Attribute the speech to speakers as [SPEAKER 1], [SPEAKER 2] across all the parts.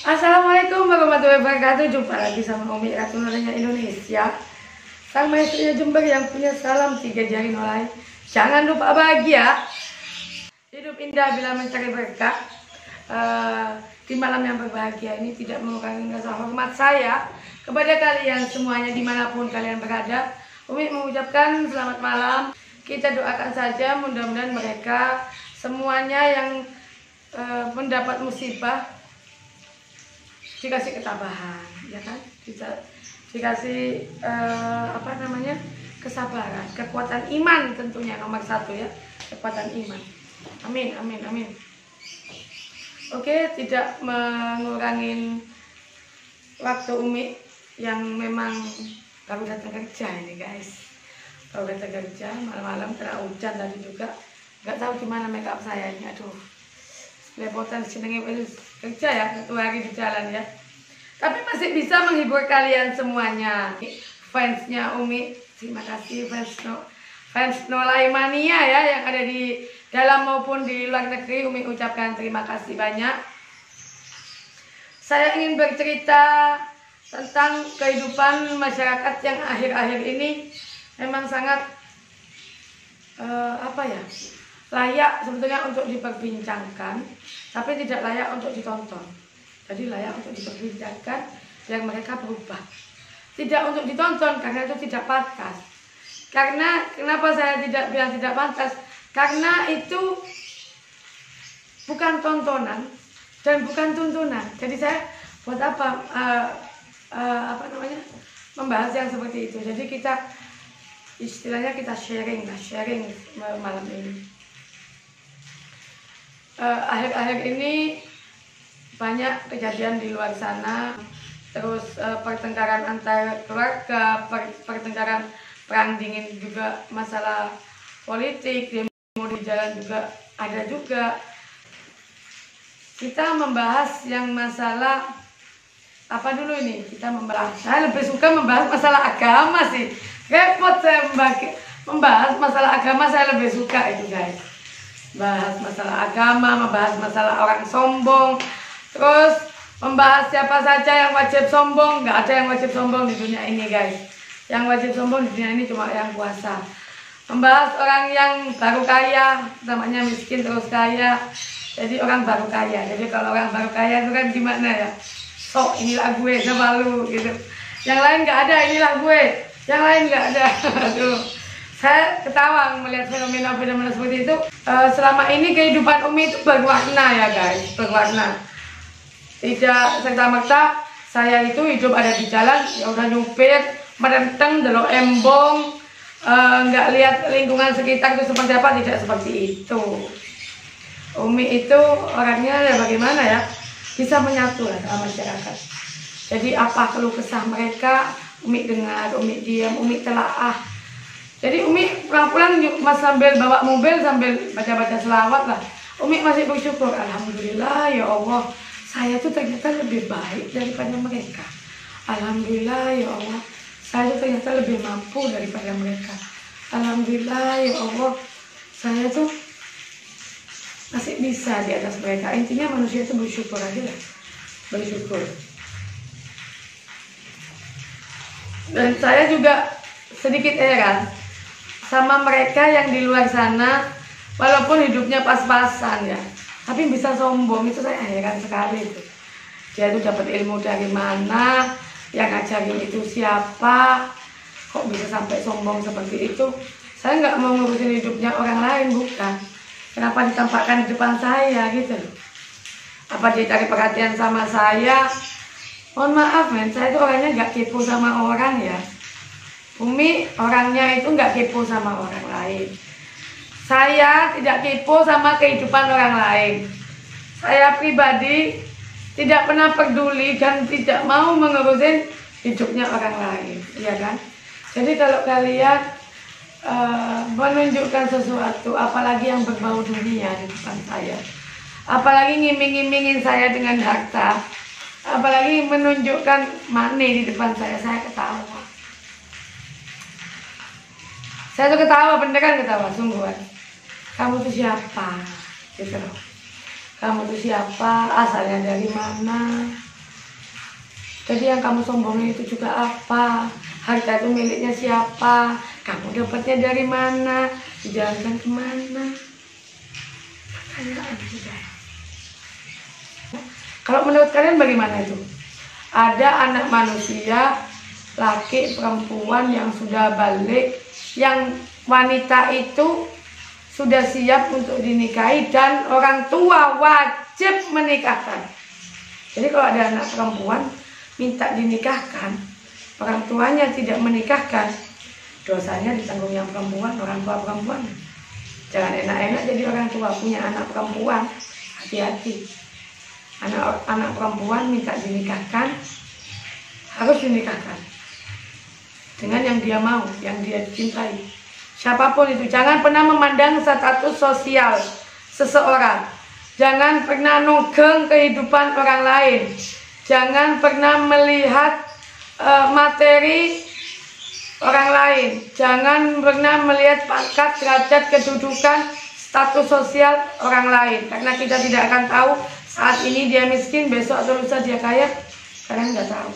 [SPEAKER 1] Assalamualaikum warahmatullahi wabarakatuh. Jumpa lagi sama Umi Ratu Nolanya Indonesia, sang maestrinya Jember yang punya salam 3 jari nolai. Jangan lupa bahagia, hidup indah bila mencari berkah. Di malam yang berbahagia ini tidak mengurangi rasa hormat saya kepada kalian semuanya dimanapun kalian berada. Umi mengucapkan selamat malam. Kita doakan saja mudah-mudahan mereka semuanya yang mendapat musibah dikasih ketabahan, ya kan? Dikasih kesabaran, kekuatan iman tentunya nomor 1 ya, kekuatan iman. Amin, amin, amin. Oke, tidak mengurangi waktu Umi yang memang baru datang kerja ini guys. Baru datang kerja, malam-malam kena hujan tadi juga. Nggak tahu gimana make up saya ini, aduh. Lepotan senengnya kerja ya, 1 hari di jalan ya. Tapi masih bisa menghibur kalian semuanya. Fansnya Umi, terima kasih fans Nolai Mania ya yang ada di dalam maupun di luar negeri. Umi ucapkan terima kasih banyak. Saya ingin bercerita tentang kehidupan masyarakat yang akhir-akhir ini memang sangat layak sebetulnya untuk diperbincangkan, tapi tidak layak untuk ditonton. Jadi layak untuk diperbincangkan biar mereka berubah. Tidak untuk ditonton karena itu tidak pantas. Karena kenapa saya tidak bilang tidak pantas? Karena itu bukan tontonan dan bukan tuntunan. Jadi saya buat apa membahas yang seperti itu. Jadi kita istilahnya kita sharing malam ini. Akhir-akhir ini banyak kejadian di luar sana, terus pertengkaran antar keluarga, pertengkaran perang dingin juga, masalah politik, demo di jalan juga ada juga. Kita membahas yang masalah apa dulu ini? Saya lebih suka membahas masalah agama sih. Repot saya membahas masalah agama, saya lebih suka itu guys. Bahas masalah agama, membahas masalah orang sombong, terus membahas siapa saja yang wajib sombong. Nggak ada yang wajib sombong di dunia ini guys. Yang wajib sombong di dunia ini cuma yang puasa. Membahas orang yang baru kaya, namanya miskin terus kaya, jadi orang baru kaya. Jadi kalau orang baru kaya itu kan gimana ya? Sok inilah gue sama lu gitu. Yang lain nggak ada, inilah gue. Yang lain nggak ada. Aduh. Saya ketawa melihat fenomena-fenomena seperti itu. Selama ini kehidupan Umi itu berwarna ya guys, berwarna. Tidak serta-merta saya itu hidup ada di jalan, ya udah nyupir, merenteng, delok embong, nggak lihat lingkungan sekitar itu seperti apa, tidak seperti itu. Umi itu orangnya ya bagaimana ya, bisa menyatu lah sama masyarakat. Jadi apa keluh kesah mereka, Umi dengar, Umi diam, Umi telaah. Jadi Umi pulang-pulang sambil bawa mobil sambil baca-baca selawat lah. Umi masih bersyukur, alhamdulillah ya Allah, saya tuh ternyata lebih baik daripada mereka. Alhamdulillah ya Allah, saya tuh ternyata lebih mampu daripada mereka. Alhamdulillah ya Allah, saya tuh masih bisa di atas mereka. Intinya manusia itu bersyukur aja lah, bersyukur. Dan saya juga sedikit heran sama mereka yang di luar sana, walaupun hidupnya pas-pasan ya, tapi bisa sombong. Itu saya heran sekali itu. Dia itu dapat ilmu dari mana, yang ngajarin itu siapa, kok bisa sampai sombong seperti itu. Saya nggak mau ngurusin hidupnya orang lain, bukan. Kenapa ditampakkan di depan saya gitu loh? Apa dia cari perhatian sama saya? Mohon maaf men, saya itu orangnya nggak kepo sama orang ya. Umi orangnya itu nggak kepo sama orang lain. Saya tidak kepo sama kehidupan orang lain. Saya pribadi tidak pernah peduli dan tidak mau mengurusin hidupnya orang lain, iya kan? Jadi kalau kalian menunjukkan sesuatu, apalagi yang berbau dunia di depan saya, apalagi ngiming-ngimingin saya dengan harta, apalagi menunjukkan money di depan saya ketawa. Saya tuh ketawa, beneran ketawa, sungguhan. Kamu tuh siapa? Gitu loh. Kamu tuh siapa? Asalnya dari mana? Jadi yang kamu sombongin itu juga apa? Harta itu miliknya siapa? Kamu dapatnya dari mana? Dijalankan kemana? Pertanyaan sudah. Kalau menurut kalian bagaimana itu? Ada anak manusia, laki, perempuan yang sudah balik, yang wanita itu sudah siap untuk dinikahi dan orang tua wajib menikahkan. Jadi kalau ada anak perempuan minta dinikahkan, orang tuanya tidak menikahkan, dosanya ditanggung yang perempuan, orang tua perempuan. Jangan enak-enak jadi orang tua punya anak perempuan, hati-hati. Anak perempuan minta dinikahkan, harus dinikahkan dengan yang dia mau, yang dia cintai. Siapapun itu, jangan pernah memandang status sosial seseorang. Jangan pernah nugeng kehidupan orang lain. Jangan pernah melihat materi orang lain. Jangan pernah melihat pangkat, derajat, kedudukan, status sosial orang lain. Karena kita tidak akan tahu saat ini dia miskin, besok atau lusa dia kaya. Kalian nggak tahu.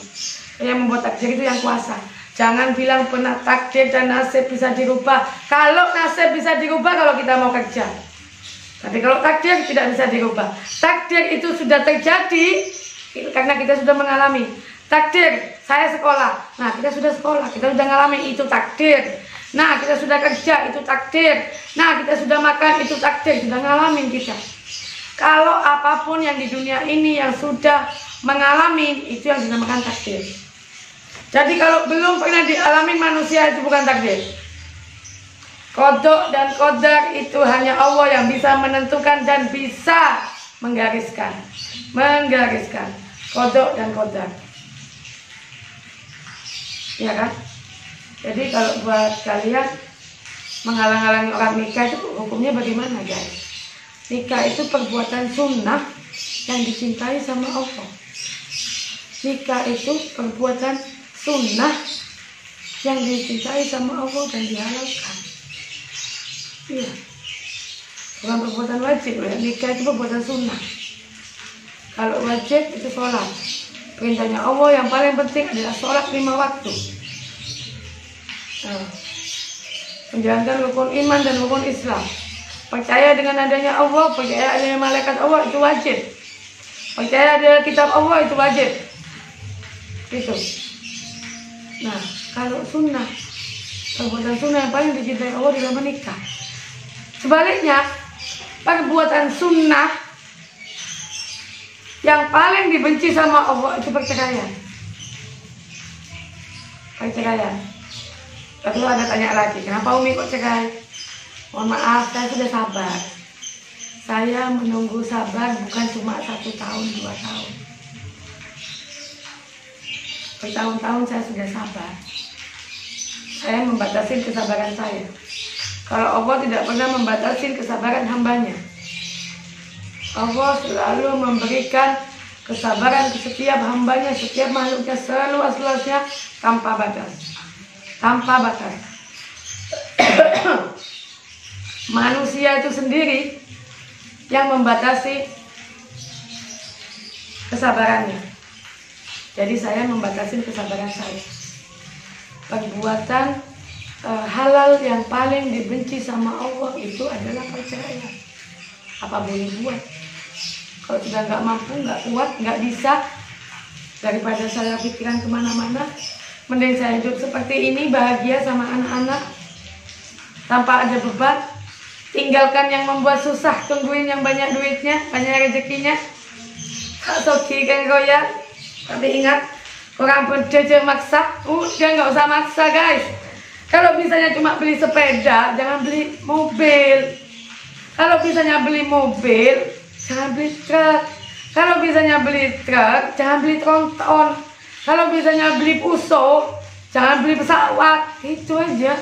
[SPEAKER 1] Yang membuat takdir itu yang kuasa. Jangan bilang pernah takdir dan nasib bisa dirubah. Kalau nasib bisa dirubah kalau kita mau kerja. Tapi kalau takdir tidak bisa dirubah. Takdir itu sudah terjadi karena kita sudah mengalami. Takdir, saya sekolah. Nah, kita sudah sekolah, kita sudah mengalami, itu takdir. Nah, kita sudah kerja, itu takdir. Nah, kita sudah makan, itu takdir, sudah ngalamin kita. Kalau apapun yang di dunia ini yang sudah mengalami, itu yang dinamakan takdir. Jadi kalau belum pernah dialami manusia, itu bukan takdir. Qada dan qadar itu hanya Allah yang bisa menentukan dan bisa menggariskan. Qada dan qadar. Ya kan? Jadi kalau buat kalian menghalang-halangi orang nikah itu hukumnya bagaimana, guys? Nikah itu perbuatan sunnah yang dicintai sama Allah. Nikah itu perbuatan sunnah yang dicintai sama Allah dan dihalalkan. Iya. Bukan perbuatan wajib ya. Nikah itu perbuatan sunnah. Kalau wajib itu sholat. Perintahnya Allah yang paling penting adalah sholat 5 waktu. Menjalankan rukun iman dan rukun Islam. Percaya dengan adanya Allah, percaya adanya malaikat Allah, itu wajib. Percaya adanya kitab Allah, itu wajib. Itu. Nah, kalau sunnah, perbuatan sunnah yang paling dicintai Allah dalam menikah. Sebaliknya, perbuatan sunnah yang paling dibenci sama Allah itu perceraian. Perceraian. Lalu ada tanya lagi, kenapa Umi kok cerai? Mohon maaf, saya sudah sabar. Saya menunggu sabar bukan cuma 1 tahun, 2 tahun. Bertahun-tahun saya sudah sabar. Saya membatasi kesabaran saya. Kalau Allah tidak pernah membatasi kesabaran hambanya. Allah selalu memberikan kesabaran ke setiap hambanya, setiap makhluknya seluas-luasnya tanpa batas. Tanpa batas. Manusia itu sendiri yang membatasi kesabarannya. Jadi saya membatasi kesabaran saya. Perbuatan halal yang paling dibenci sama Allah itu adalah perceraian. Apa boleh buat? Kalau sudah nggak mampu, nggak kuat, nggak bisa, daripada saya pikiran kemana-mana, mending saya hidup seperti ini, bahagia sama anak-anak, tanpa ada beban. Tinggalkan yang membuat susah, tungguin yang banyak duitnya, banyak rezekinya. Kak Soki kan goyang. Tapi ingat, orang berdua maksa, udah nggak usah maksa, guys. Kalau misalnya cuma beli sepeda, jangan beli mobil. Kalau misalnya beli mobil, jangan beli truk. Kalau misalnya beli truk, jangan beli tronton. Kalau misalnya beli puso, jangan beli pesawat. Itu aja.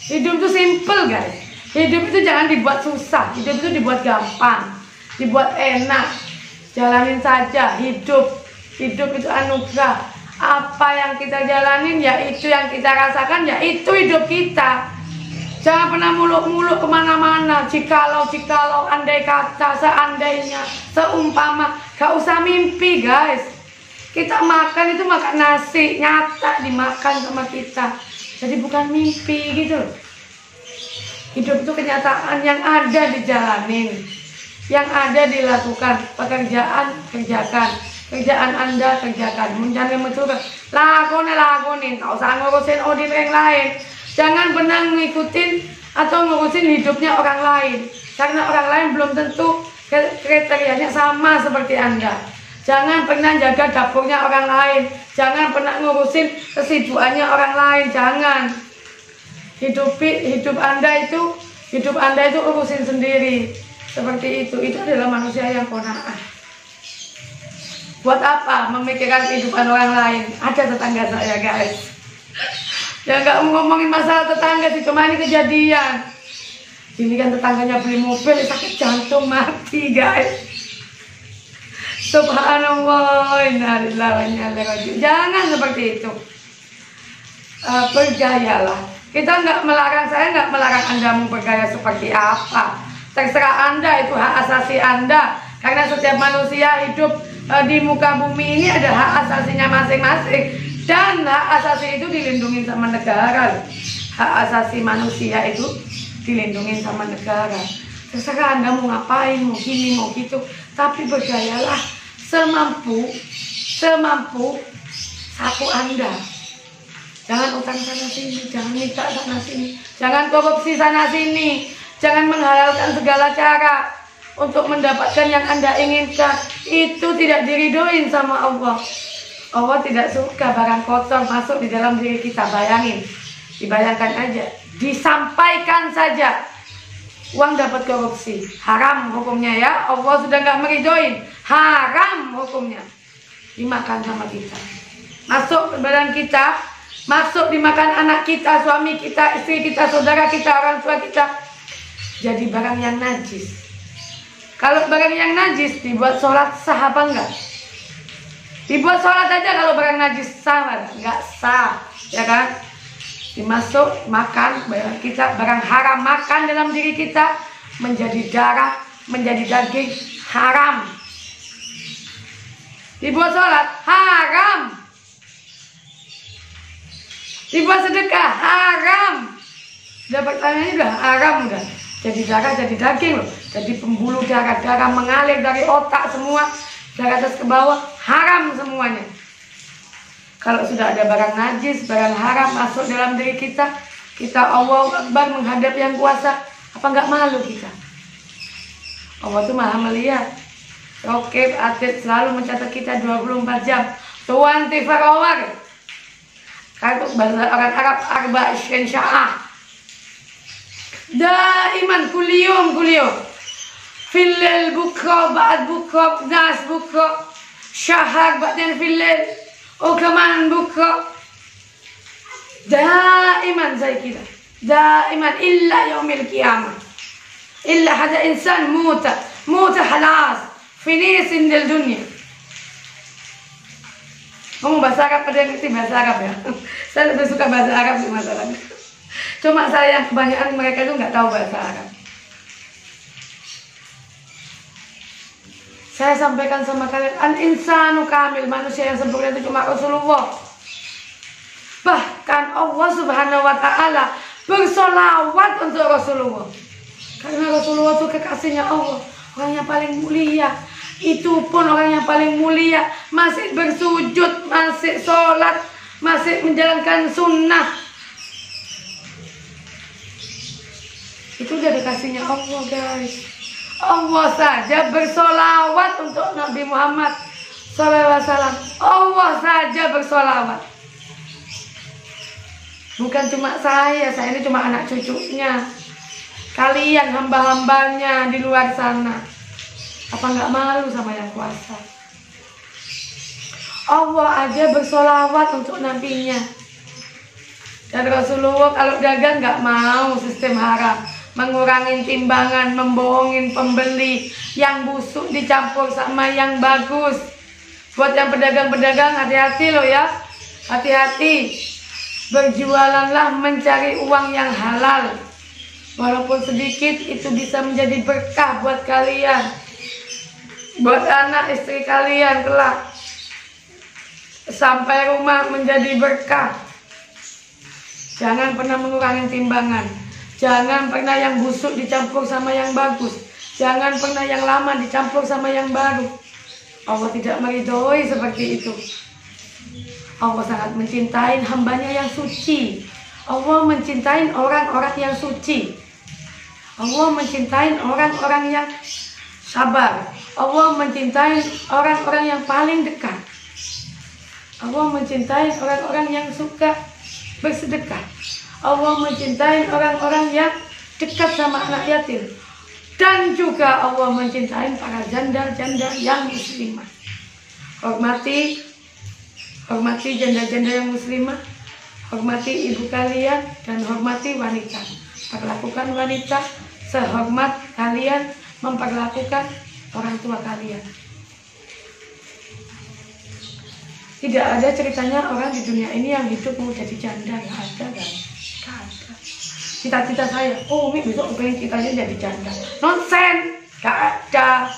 [SPEAKER 1] Hidup itu simple, guys. Hidup itu jangan dibuat susah. Hidup itu dibuat gampang, dibuat enak. Jalanin saja hidup. Hidup itu anugerah. Apa yang kita jalanin, ya itu yang kita rasakan, ya itu hidup kita. Jangan pernah muluk-muluk kemana-mana. Jikalau, andai kata, seandainya, seumpama. Gak usah mimpi, guys. Kita makan itu makan nasi, nyata dimakan sama kita. Jadi bukan mimpi gitu. Hidup itu kenyataan yang ada dijalanin, yang ada dilakukan. Pekerjaan kerjakan, kerjaan Anda kerjakan. Menjalani betul, lakonin, nggak usah ngurusin audit yang lain. Jangan pernah ngikutin atau ngurusin hidupnya orang lain, karena orang lain belum tentu kriterianya sama seperti Anda. Jangan pernah jaga dapurnya orang lain. Jangan pernah ngurusin kesibukannya orang lain. Jangan. Hidup Anda itu urusin sendiri. Seperti itu. Itu adalah manusia yang qanaah. Buat apa memikirkan kehidupan orang lain? Ada tetangga saya, guys. Ya nggak ngomongin masalah tetangga sih, cuma ini kejadian. Ini kan tetangganya beli mobil, sakit jantung, mati, guys. Subhanallah, innalillahi wa inna ilaihi raji'un. Jangan seperti itu. Bergayalah. Saya nggak melarang Anda mau bergaya seperti apa. Terserah Anda, itu hak asasi Anda. Karena setiap manusia hidup di muka bumi ini ada hak asasinya masing-masing. Dan hak asasi itu dilindungi sama negara. Hak asasi manusia itu dilindungi sama negara. Terserah Anda mau ngapain, mau gini, mau gitu. Tapi bergayalah semampu saku Anda. Jangan utang sana sini, jangan nikah sana sini, jangan korupsi sana sini, jangan menghalalkan segala cara untuk mendapatkan yang Anda inginkan. Itu tidak diridhoin sama Allah. Allah tidak suka barang kotor masuk di dalam diri kita. Dibayangkan aja, disampaikan saja. Uang dapat korupsi, haram hukumnya ya. Allah sudah nggak meridhoin, haram hukumnya. Dimakan sama kita, masuk ke badan kita, masuk dimakan anak kita, suami kita, istri kita, saudara kita, orang tua kita. Jadi barang yang najis. Kalau barang yang najis dibuat sholat sah apa enggak? Dibuat sholat aja kalau barang najis sah enggak sah, ya kan? Dimasuk makan barang kita, barang haram makan dalam diri kita menjadi darah, menjadi daging, haram. Dibuat sholat haram, dibuat sedekah haram. Udah pertanyaannya udah haram, udah jadi darah, jadi daging loh, jadi pembuluh darah, darah mengalir dari otak semua, dari atas ke bawah, haram semuanya. Kalau sudah ada barang najis, barang haram masuk dalam diri kita, kita Allahu Akbar menghadap yang kuasa, apa nggak malu kita? Allah tuh maha melihat. Rokib, atid selalu mencatat kita 24 jam. 24 hour. Kalau bahasa orang Arab, arba sya'ah. Daiman kuliyum. Fillel bukra, ba'ad bukra, nas bukra, syahar ba'dan fillel. وكمان بكرة دائما زي كده، دائما إلا يوم القيامة، إلا هذا إنسان موت خلاص فينيس من الدنيا. Ngomong bahasa Arab, pada yang ngerti bahasa Arab ya? Saya lebih suka bahasa Arab sih masalahnya. Cuma saya yang kebanyakan mereka itu nggak tahu bahasa Arab. Saya sampaikan sama kalian, al-insanu kamil, manusia yang sempurna itu cuma Rasulullah. Bahkan Allah Subhanahu wa ta'ala bersolawat untuk Rasulullah. Karena Rasulullah itu kekasihnya Allah, orang yang paling mulia. Itu pun orang yang paling mulia masih bersujud, masih sholat, masih menjalankan sunnah. Itu udah dikasihnya Allah, guys. Allah saja bersolawat untuk Nabi Muhammad SAW. Allah saja bersolawat. Bukan cuma saya ini cuma anak cucunya. Kalian hamba-hambanya di luar sana. Apa nggak malu sama yang kuasa? Allah aja bersolawat untuk nabinya. Dan Rasulullah kalau dagang nggak mau sistem haram. Mengurangi timbangan, membohongin pembeli, yang busuk dicampur sama yang bagus. Buat yang pedagang-pedagang, hati-hati loh ya, hati-hati. Berjualanlah mencari uang yang halal. Walaupun sedikit, itu bisa menjadi berkah buat kalian, buat anak istri kalian kelak. sampai rumah menjadi berkah. Jangan pernah mengurangi timbangan. Jangan pernah yang busuk dicampur sama yang bagus. Jangan pernah yang lama dicampur sama yang baru. Allah tidak meridhoi seperti itu. Allah sangat mencintai hambanya yang suci. Allah mencintai orang-orang yang suci. Allah mencintai orang-orang yang sabar. Allah mencintai orang-orang yang paling dekat. Allah mencintai orang-orang yang suka bersedekah. Allah mencintai orang-orang yang dekat sama anak yatim. Dan juga Allah mencintai para janda-janda yang muslimah. Hormati janda-janda yang muslimah. Hormati ibu kalian dan hormati wanita. Perlakukan wanita sehormat kalian memperlakukan orang tua kalian. Tidak ada ceritanya orang di dunia ini yang hidup mau jadi janda. Nggak ada kan? Nggak ada. Cita-cita saya, oh Umi besok pengen citanya jadi janda. Nonsen, nggak ada.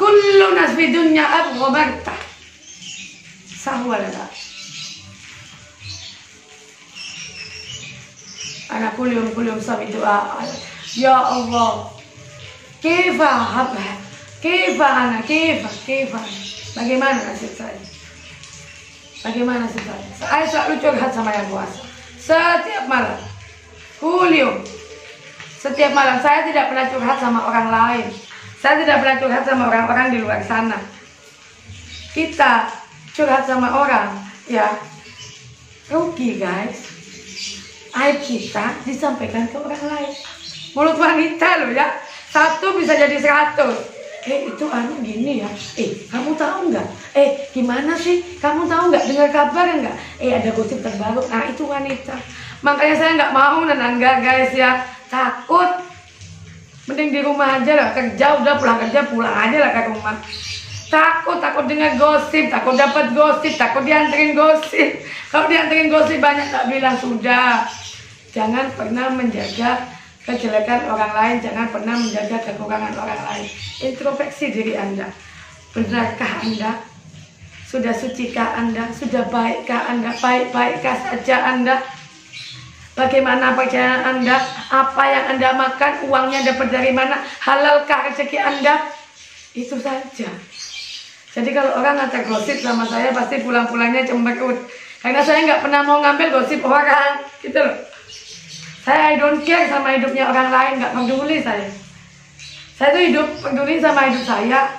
[SPEAKER 1] Kullu nas fi dunya abghabarta. Sahwalala. Anak kulium sabi doa. Ya Allah, kifa habah, kifa. Bagaimana nasib saya? Bagaimana nasib saya? Saya selalu curhat sama yang kuasa. Setiap malam, kulium. Setiap malam saya tidak pernah curhat sama orang lain. Saya tidak pernah curhat sama orang-orang di luar sana. Kita curhat sama orang, ya rugi guys. Aib kita disampaikan ke orang lain. Mulut wanita loh ya, satu bisa jadi 100. Itu anu gini ya, kamu tahu nggak? Gimana sih? Kamu tahu nggak? Dengar kabar nggak? Ada gosip terbaru. Nah itu wanita. Makanya saya nggak mau nenangga guys ya, takut. Mending di rumah aja lah, kerja udah pulang kerja pulang aja lah ke rumah. Takut dengar gosip, takut dapat gosip, takut dianterin gosip. Kalau dianterin gosip banyak tak bilang sudah. Jangan pernah menjaga kejelekan orang lain, jangan pernah menjaga kekurangan orang lain. Introspeksi diri Anda. Benarkah Anda? Sudah sucikah Anda? Sudah baikkah Anda? Baik-baikkah saja Anda? Bagaimana perjalanan Anda? Apa yang Anda makan? Uangnya dapat dari mana? Halalkah rezeki Anda? Itu saja. Jadi kalau orang ngantar gosip sama saya pasti pulang-pulangnya cemberut. Karena saya nggak pernah mau ngambil gosip orang, gitu loh. Saya don't care sama hidupnya orang lain, nggak peduli saya. Saya tuh peduli sama hidup saya,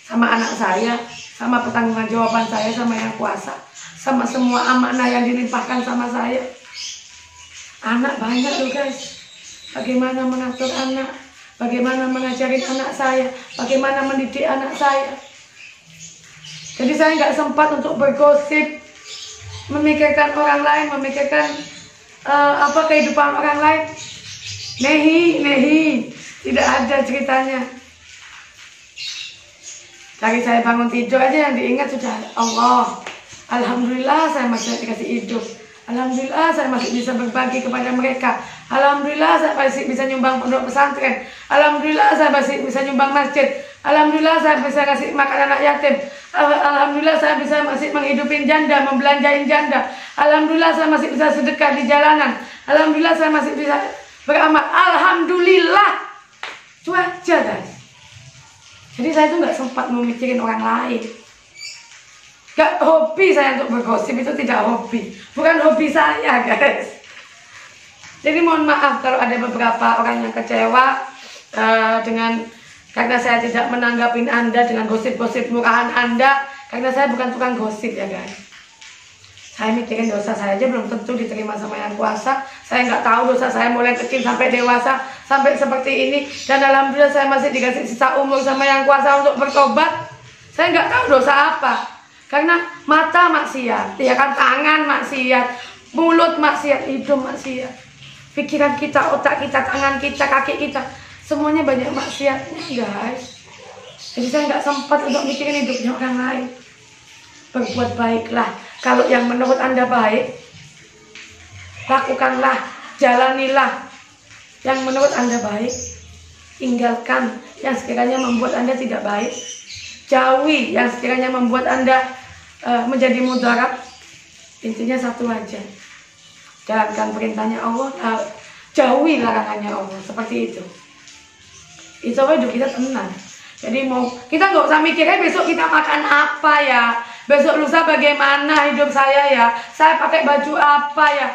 [SPEAKER 1] sama anak saya, sama pertanggungjawaban saya sama yang kuasa, sama semua amanah yang dilimpahkan sama saya. Anak banyak loh guys. Bagaimana mengatur anak, bagaimana mengajarin anak saya, bagaimana mendidik anak saya. Jadi saya nggak sempat untuk bergosip, memikirkan orang lain, memikirkan kehidupan orang lain. Nehi, tidak ada ceritanya. Dari saya bangun tidur aja yang diingat sudah Allah. Alhamdulillah saya masih dikasih hidup. Alhamdulillah saya masih bisa berbagi kepada mereka. Alhamdulillah saya masih bisa nyumbang pondok pesantren. Alhamdulillah saya masih bisa nyumbang masjid. Alhamdulillah saya bisa kasih makan anak yatim. Alhamdulillah saya bisa masih menghidupin janda, membelanjain janda. Alhamdulillah saya masih bisa sedekah di jalanan. Alhamdulillah saya masih bisa beramal. Alhamdulillah. Itu aja guys. Jadi saya tuh nggak sempat memikirin orang lain. Gak hobi saya untuk bergosip, itu tidak hobi. Bukan hobi saya guys. Jadi mohon maaf kalau ada beberapa orang yang kecewa karena saya tidak menanggapin Anda dengan gosip-gosip murahan Anda. Karena saya bukan tukang gosip ya guys. Saya mikirin dosa saya aja belum tentu diterima sama yang kuasa. Saya nggak tahu dosa saya mulai kecil sampai dewasa, sampai seperti ini. Dan alhamdulillah saya masih dikasih sisa umur sama yang kuasa untuk bertobat. Saya nggak tahu dosa apa. Karena mata maksiat, ya kan, tangan maksiat, mulut maksiat, hidung maksiat, pikiran kita, otak kita, tangan kita, kaki kita, semuanya banyak maksiatnya guys. Jadi saya nggak sempat untuk mikirin hidupnya orang lain. Berbuat baiklah. Kalau yang menurut Anda baik, lakukanlah, jalanilah. Yang menurut Anda baik, tinggalkan yang sekiranya membuat Anda tidak baik. jauhi yang sekiranya membuat Anda menjadi mudarat. Intinya satu aja, jalankan perintahnya Allah, jauhi larangannya Allah, seperti itu. Itu hidup kita tenang. Jadi kita nggak usah mikirnya besok kita makan apa ya, besok lusa bagaimana hidup saya ya, saya pakai baju apa ya.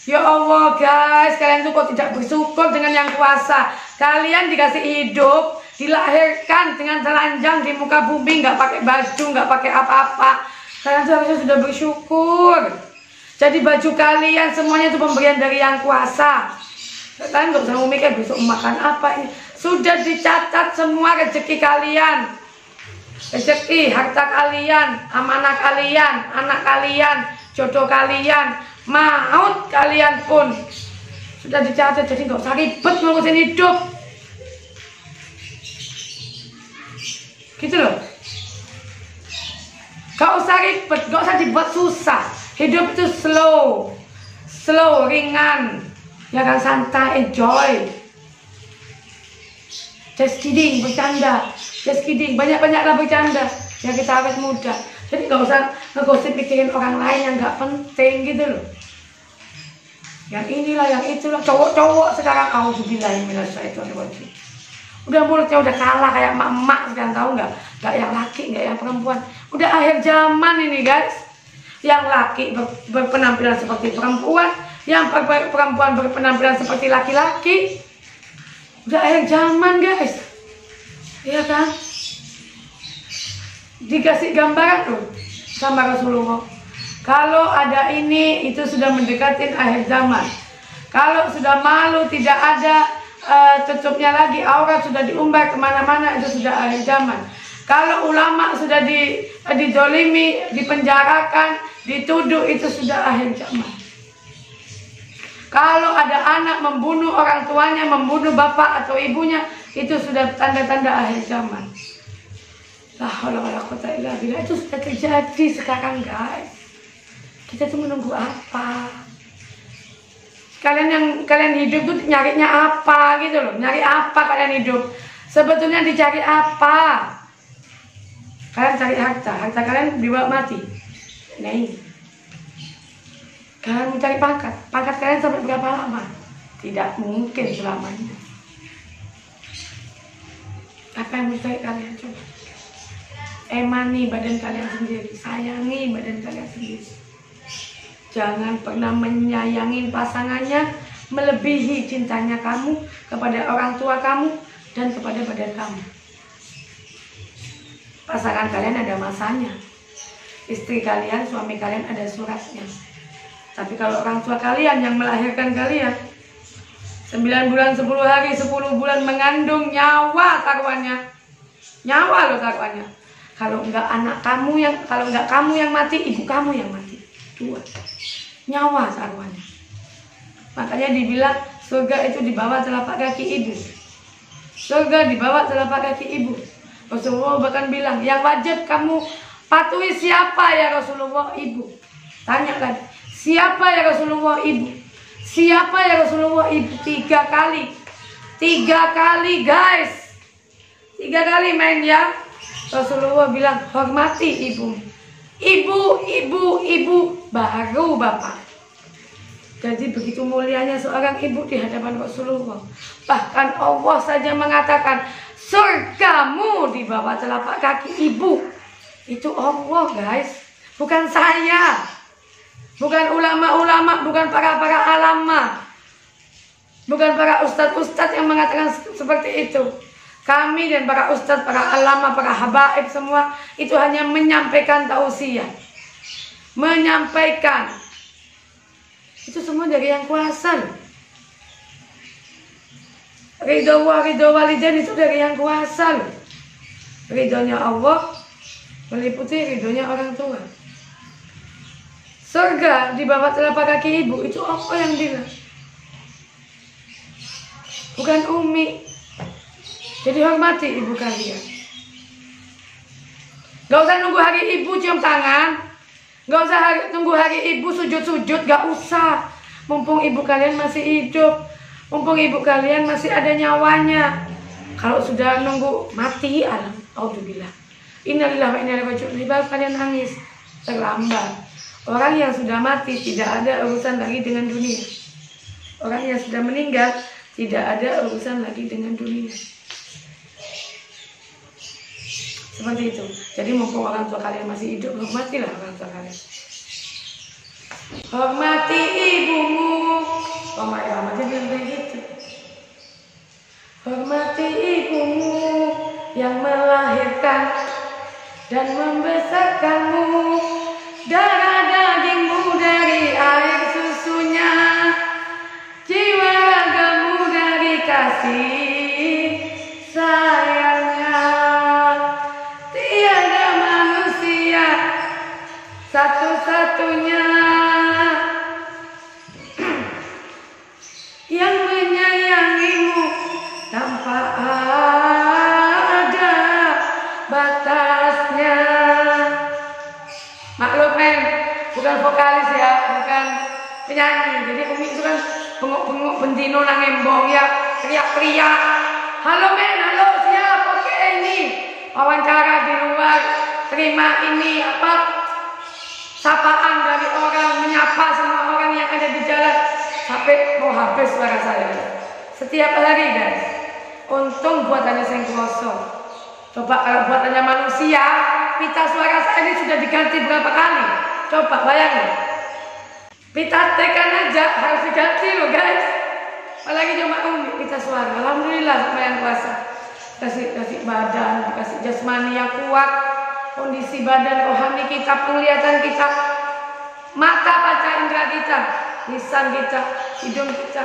[SPEAKER 1] Ya Allah guys, kalian tuh kok tidak bersyukur dengan yang kuasa. Kalian dikasih hidup, dilahirkan dengan telanjang di muka bumi, nggak pakai baju, nggak pakai apa-apa. Kalian tuh harusnya sudah bersyukur. Jadi baju kalian semuanya itu pemberian dari yang kuasa. Kalian nggak usah mikir besok makan apa ini. Sudah dicatat semua rezeki kalian, rezeki, harta kalian, amanah kalian, anak kalian, jodoh kalian, maut kalian pun sudah dicatat. Jadi nggak usah ribet ngurusin hidup, gitu loh. Gak usah ribet, gak usah dibuat susah. Hidup itu slow, ringan, ya kan, santai, enjoy. Just kidding, bercanda. Just kidding, banyak-banyaklah bercanda. Ya kita awet muda. Jadi gak usah ngegosip mikirin orang lain yang gak penting gitu loh. Yang inilah, yang itulah. Cowok-cowok sekarang, auzubillahi minasyaitonirrajim. Udah mulutnya udah kalah kayak emak-emak sekarang, tahu nggak? Nggak yang laki, nggak yang perempuan. Udah akhir zaman ini guys. Yang laki berpenampilan seperti perempuan, yang perempuan berpenampilan seperti laki-laki. Udah akhir zaman guys. Iya kan? Dikasih gambaran tuh sama Rasulullah. Kalau ada ini, itu sudah mendekatin akhir zaman. Kalau sudah malu, tidak ada tutupnya lagi, aurat sudah diumbar kemana-mana, itu sudah akhir zaman. Kalau ulama sudah didolimi, dipenjarakan, dituduh, itu sudah akhir zaman. Kalau ada anak membunuh orang tuanya, membunuh bapak atau ibunya, itu sudah tanda-tanda akhir zaman. La haula wala quwwata illa billah. Itu sudah terjadi sekarang guys. Kita tuh menunggu apa? Kalian hidup tuh nyarinya apa gitu loh. Nyari apa kalian hidup? Sebetulnya dicari apa? Kalian cari harta. Harta kalian dibawa mati. Nah ini. Kalian mencari pangkat. Pangkat kalian sampai berapa lama? Tidak mungkin selamanya. Apa yang mesti kalian coba? Emani badan kalian sendiri. Sayangi badan kalian sendiri. Jangan pernah menyayangi pasangannya melebihi cintanya kamu kepada orang tua kamu dan kepada badan kamu. Pasangan kalian ada masanya. Istri kalian, suami kalian ada suratnya. Tapi kalau orang tua kalian yang melahirkan kalian, 9 bulan, 10 hari, 10 bulan mengandung, nyawa taruhannya. Nyawa loh taruhannya. Kalau enggak kamu yang mati, ibu kamu yang mati. Dua. Nyawa taruhannya. Makanya dibilang surga itu di bawah telapak kaki ibu. Surga di bawah telapak kaki ibu. Rasulullah bahkan bilang, yang wajib kamu patuhi siapa ya Rasulullah? Ibu. Tanya lagi, siapa ya Rasulullah? Ibu. Siapa ya Rasulullah? Ibu. 3 kali. 3 kali guys. 3 kali main ya. Rasulullah bilang, hormati ibu. Ibu, baru bapak. Jadi begitu mulianya seorang ibu di hadapan Rasulullah. Bahkan Allah saja mengatakan, surgamu di bawah telapak kaki ibu. Itu Allah guys, bukan saya. Bukan ulama-ulama, bukan para alama. Bukan para ustadz-ustadz yang mengatakan seperti itu. Kami dan para ustadz, para alama, para habaib semua itu hanya menyampaikan tausiah. Menyampaikan. Itu semua dari yang kuasa. Ridho walidain itu dari yang kuasa. Ridhonya Allah meliputi ridhonya orang tua. Surga di bawah telapak kaki ibu, itu apa yang bilang? Bukan Umi. Jadi hormati ibu kalian. Gak usah nunggu hari ibu cium tangan. Gak usah nunggu hari ibu sujud-sujud. Gak usah. Mumpung ibu kalian masih hidup. Mumpung ibu kalian masih ada nyawanya. Kalau sudah nunggu mati, alhamdulillah. Innalillahi wa inna ilaihi raji'un. Lebih baik kalian nangis, terlambat. Orang yang sudah mati tidak ada urusan lagi dengan dunia. Orang yang sudah meninggal tidak ada urusan lagi dengan dunia. Seperti itu. Jadi mumpung orang tua kalian masih hidup, hormatilah orang tua kalian. Hormati ibumu. Mama Irama jadi begitu. Hormati ibumu yang melahirkan dan membesarkanmu. Darah dagingmu dari air susunya, jiwa ragamu dari kasih sayangnya. Tiada manusia satu-satunya yang menyayangimu tanpa ada batasnya. Maklum men, bukan vokalis ya, bukan penyanyi. Jadi Umi itu kan bengok-bengok bendino nang embong ya, teriak-teriak. Halo men, halo siap, oke ini wawancara di luar, terima ini apa sapaan dari orang, menyapa semua orang yang ada di jalan sampai mau habis suara saya. Setiap hari guys. Untung buatannya saya kosong. Coba kalau buatannya manusia, pita suara saya ini sudah diganti berapa kali? Coba bayangin. Pita tekan aja harus diganti loh guys. Apalagi cuma Umi pita suara. Alhamdulillah sama yang kuasa. Kasih badan, kasih jasmani yang kuat, kondisi badan rohani kita, penglihatan kita, mata panca indera kita, lisan kita, hidung kita,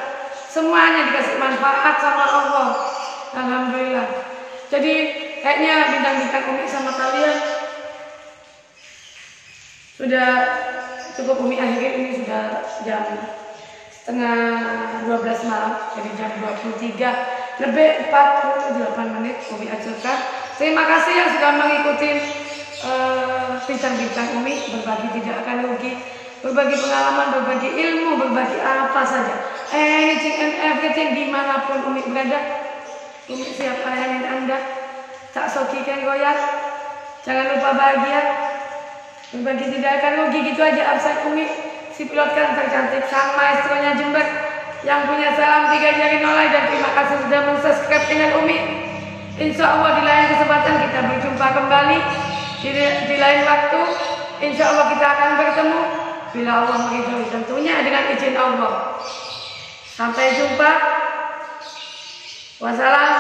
[SPEAKER 1] semuanya dikasih manfaat sama Allah. Alhamdulillah. Jadi kayaknya bintang-bintang Umi sama kalian sudah cukup. Umi akhirnya ini sudah jam setengah 12 malam, jadi jam 23 lebih 48 menit Umi ajarkan. Terima kasih yang sudah mengikuti bintang-bintang Umi. Berbagi tidak akan rugi, berbagi pengalaman, berbagi ilmu, berbagi apa saja, anything and everything, dimanapun Umi berada. Umi siap layanin Anda. Tak sokikan goyang, jangan lupa bahagia. Berbagi tidak akan rugi, gitu aja absen Umi. Si pilot kan tercantik, sang maestronya Jember yang punya salam 3 jari nolai. Dan terima kasih sudah mensubscribe channel Umi. Insya Allah di lain kesempatan kita berjumpa kembali di lain waktu. Insya Allah kita akan bertemu bila Allah meridhoi, tentunya dengan izin Allah. Sampai jumpa. Wassalam,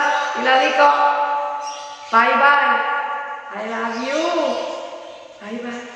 [SPEAKER 1] ila liqa. Bye bye. I love you. Bye bye.